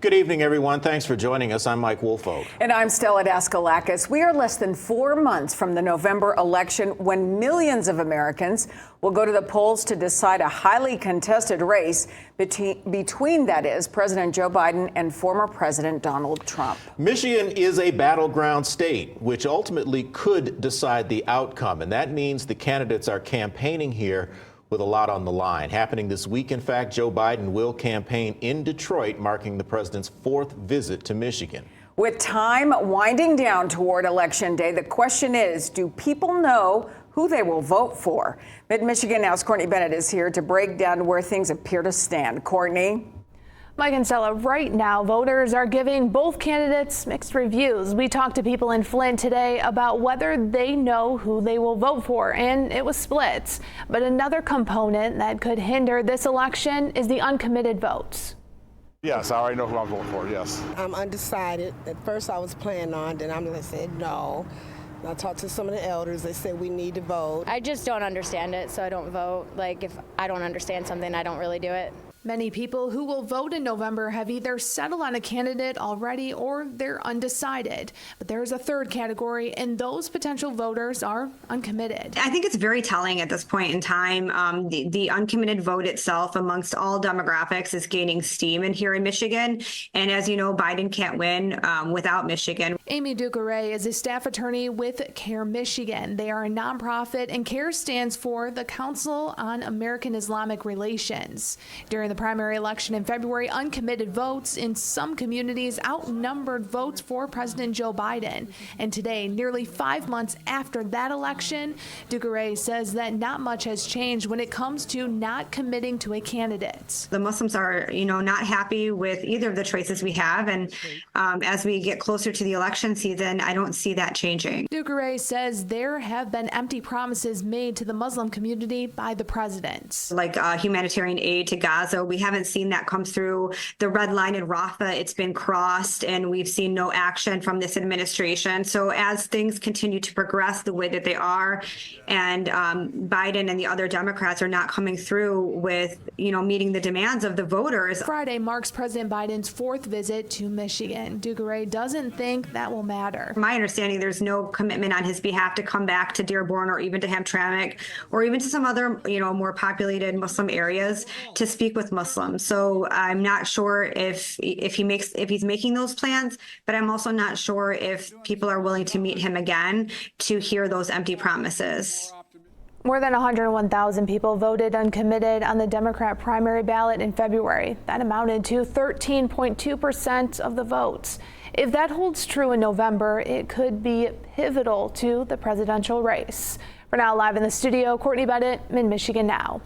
Good evening, everyone. Thanks for joining us. I'm Mike Woolfolk. And I'm Stella Daskalakis. We are less than 4 months from the November election when millions of Americans will go to the polls to decide a highly contested race between that is, President Joe Biden and former President Donald Trump. Michigan is a battleground state, which ultimately could decide the outcome. And that means the candidates are campaigning here with a lot on the line. Happening this week, in fact, Joe Biden will campaign in Detroit, marking the president's 4th visit to Michigan. With time winding down toward Election Day, the question is, do people know who they will vote for? Mid-Michigan Now's Courtney Bennett is here to break down where things appear to stand. Courtney? Mike and Stella, right now, voters are giving both candidates mixed reviews. We talked to people in Flint today about whether they know who they will vote for, and it was split. But another component that could hinder this election is the uncommitted votes. Yes, I already know who I'm voting for, yes. I'm undecided. At first I was planning on, then I said no. I talked to some of the elders. They said we need to vote. I just don't understand it, so I don't vote. Like, if I don't understand something, I don't really do it. Many people who will vote in November have either settled on a candidate already or they're undecided. But there's a third category, and those potential voters are uncommitted. I think it's very telling at this point in time. The uncommitted vote itself amongst all demographics is gaining steam here in Michigan. And as you know, Biden can't win without Michigan. Amy Ducaray is a staff attorney with CARE Michigan. They are a nonprofit, and CARE stands for the Council on American Islamic Relations. During the primary election in February, uncommitted votes in some communities outnumbered votes for President Joe Biden. And today, nearly 5 months after that election, Ducaray says that not much has changed when it comes to not committing to a candidate. The Muslims are, not happy with either of the choices we have. And as we get closer to the election season, I don't see that changing. Ducaray says there have been empty promises made to the Muslim community by the president. Like humanitarian aid to Gaza, we haven't seen that come through. The red line in Rafah, it's been crossed, and we've seen no action from this administration. So as things continue to progress the way that they are, and Biden and the other Democrats are not coming through with, meeting the demands of the voters. Friday marks President Biden's 4th visit to Michigan. Ducaray doesn't think that will matter. My understanding, there's no commitment on his behalf to come back to Dearborn or even to Hamtramck or even to some other, more populated Muslim areas to speak with Muslims. So I'm not sure if he's making those plans, but I'm also not sure if people are willing to meet him again to hear those empty promises. More than 101,000 people voted uncommitted on the Democrat primary ballot in February. That amounted to 13.2% of the votes. If that holds true in November, it could be pivotal to the presidential race. For now, live in the studio, Courtney Bennett, Mid-Michigan Now.